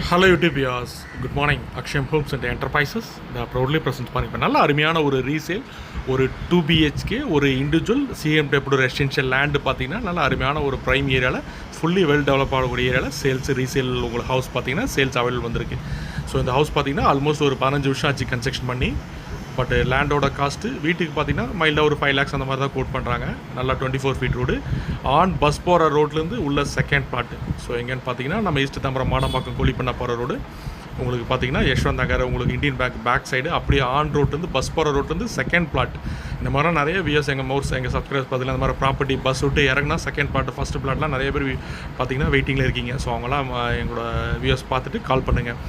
Hello YouTube viewers, good morning. Akshayam homes and enterprises the proudly present பண்ணிப்பேன். நல்ல அருமையான ஒரு ரீசேல், ஒரு 2 BHK, ஒரு இண்டிவிஜுவல் சிஎம் டைப்போட ரெசிடென்ஷியல் லேண்டு பார்த்தீங்கன்னா நல்ல அருமையான ஒரு ப்ரைம் ஏரியாவில் ஃபுல்லி வெல் டெவலப் ஆகக்கூடிய ஏரியாவில் சேல்ஸ் ரீசேல் உங்களுக்கு ஹவுஸ் பார்த்தீங்கன்னா சேல்ஸ் அவைலபிள் வந்திருக்கு. ஸோ இந்த ஹவுஸ் பார்த்தீங்கன்னா ஆல்மோஸ்ட் ஒரு 15 வருஷம் ஆச்சு கன்ஸ்ட்ரக்ஷன் பண்ணி. பட் லேண்டோட காஸ்ட்டு வீட்டுக்கு பார்த்தீங்கன்னா மைல்டாக ஒரு 5 lakhs அந்த மாதிரி தான் கோட் பண்ணுறாங்க. நல்லா 24 feet ரோடு ஆன் பஸ் போகிற ரோட்லேருந்து உள்ள செகண்ட் பிளாட்டு. ஸோ எங்கேன்னு பார்த்தீங்கன்னா நம்ம ஈஸ்ட் தாம்பரம் மாடம்பாக்கம் கோழிப்பண்ண போகிற ரோடு உங்களுக்கு பார்த்தீங்கன்னா யஷ்வந்த் நகர் உங்களுக்கு இந்தியன் பேங்க் சைடு அப்படியே ஆன் ரோட்லேருந்து பஸ் போகிற ரோட்லேருந்து செகண்ட் பிளாட். இந்த மாதிரிலாம் நிறைய வியூஸ் எங்கள் சப்ஸ்கிரைபர்ஸ் பார்த்தீங்கன்னா இந்த மாதிரி ப்ராப்பர்ட்டி பஸ் விட்டு இறங்கினா செகண்ட் பிளாட் ஃபஸ்ட்டு பிளாட்லாம் நிறைய பேர் பார்த்தீங்கன்னா வெயிட்டிங்கில் இருக்கீங்க. ஸோ அவங்களாம் எங்களோட வியூஸ் பார்த்துட்டு கால் பண்ணுங்கள்.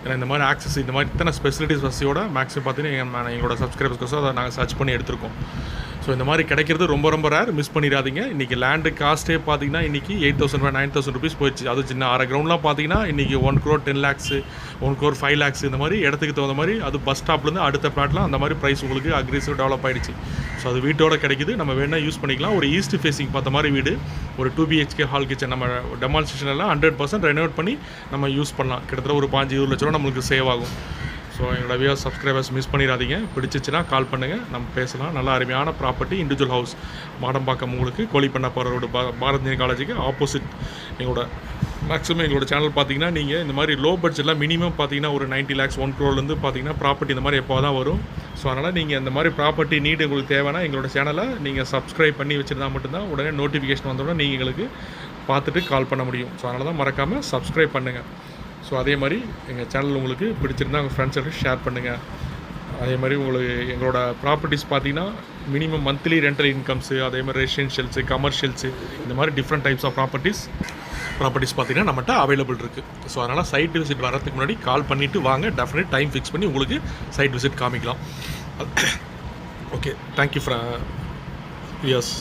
ஏன்னா இந்த மாதிரி ஆக்சஸ் இந்த மாதிரி இத்தனை ஃபெசிலிட்டிஸ் வசதியோட மேக்ஸிமம் பார்த்தீங்கன்னா எங்களோட சப்ஸ்கிரைபர்ஸ்க்கோசம் அதை நாங்கள் சர்ச் பண்ணி எடுத்திருக்கோம். ஸோ இந்த மாதிரி கிடைக்கிறது ரொம்ப ரொம்ப ரேர், மிஸ் பண்ணிடாதீங்க. இன்றைக்கி லேண்டு காஸ்ட்டே பார்த்தீங்கன்னா இன்றைக்கி 8,000 9,000 rupees போயிடுச்சு. அது சின்ன அரை கிரவுண்ட்லாம் பார்த்தீங்கன்னா இன்றைக்கி 1 crore 10 lakhs, 1 crore 5 lakhs இந்த மாதிரி இடத்துக்கு தகுந்த மாதிரி அது பஸ் ஸ்டாப்லேருந்து அடுத்த பிளாட்லாம் அந்த மாதிரி ப்ரைஸ் உங்களுக்கு அக்ரெசிவ் டெவலப் ஆகிடுச்சு. ஸோ அது வீட்டோட கிடைக்குது, நம்ம வேணால் யூஸ் பண்ணிக்கலாம். ஒரு ஈஸ்ட் ஃபேஸிங் பார்த்த மாதிரி வீடு, ஒரு 2 BHK ஹால் கிச்சன் நம்ம டெமான்ஸ்ட்ரேஷன் எல்லாம் 100% ரெனோவேட் பண்ணி நம்ம யூஸ் பண்ணலாம். கிட்டத்தட்ட ஒரு 5-20 லட்ச ரூபா நம்மளுக்கு சேவ் ஆகும். ஸோ எங்களோட வியூவர்ஸ் சப்ஸ்கிரைபர்ஸ் மிஸ் பண்ணிடாதீங்க. பிடிச்சிச்சுன்னா கால் பண்ணுங்கள், நம்ம பேசலாம். நல்ல அருமையான ப்ராப்பர்ட்டி இண்டிவிஜுவல் ஹவுஸ் மாடம்பாக்கம் உங்களுக்கு கோழிப்பண்ண போகிற ரோடு பாரத் இந்தியன் காலேஜுக்கு ஆப்போசிட். எங்களோட மேக்ஸிமம் எங்களோட சேனல் பார்த்தீங்கன்னா நீங்கள் இந்த மாதிரி லோ பட்ஜெட்டில் மினிமம் பார்த்தீங்கன்னா ஒரு 90 lakhs 1 crore பார்த்தீங்கன்னா ப்ராப்பர்ட்டி இந்த மாதிரி எப்போ தான் வரும். ஸோ அதனால் நீங்கள் இந்த மாதிரி ப்ராப்பர்ட்டி நீடு உங்களுக்கு தேவைன்னா எங்களோட சேனலை நீங்கள் சப்ஸ்கிரைப் பண்ணி வச்சுருந்தா மட்டும்தான் உடனே நோட்டிஃபிகேஷன் வந்தோடனே நீங்கள் எங்களுக்கு பார்த்துட்டு கால் பண்ண முடியும். ஸோ அதனால தான் மறக்காமல் சப்ஸ்கிரைப் பண்ணுங்கள். ஸோ அதே மாதிரி எங்கள் சேனல் உங்களுக்கு பிடிச்சிருந்தா உங்கள் ஃப்ரெண்ட்ஸோட ஷேர் பண்ணுங்கள். அதே மாதிரி உங்களுக்கு எங்களோட ப்ராப்பர்ட்டிஸ் பார்த்தீங்கன்னா மினிமம் மந்த்லி ரெண்டல் இன்கம்ஸு, அதே மாதிரி ரெசிடென்ஷியல்ஸு, கமர்ஷியல்ஸு இந்த மாதிரி டிஃப்ரெண்ட் டைப்ஸ் ஆஃப் ப்ராப்பர்ட்டிஸ் பார்த்தீங்கன்னா நம்மகிட்ட அவைலபிள் இருக்குது. ஸோ அதனால் சைட் விசிட் வரதுக்கு முன்னாடி கால் பண்ணிவிட்டு வாங்க, டெஃபினட் டைம் ஃபிக்ஸ் பண்ணி உங்களுக்கு சைட் விசிட் காமிக்கலாம். Okay, thank you for viewers.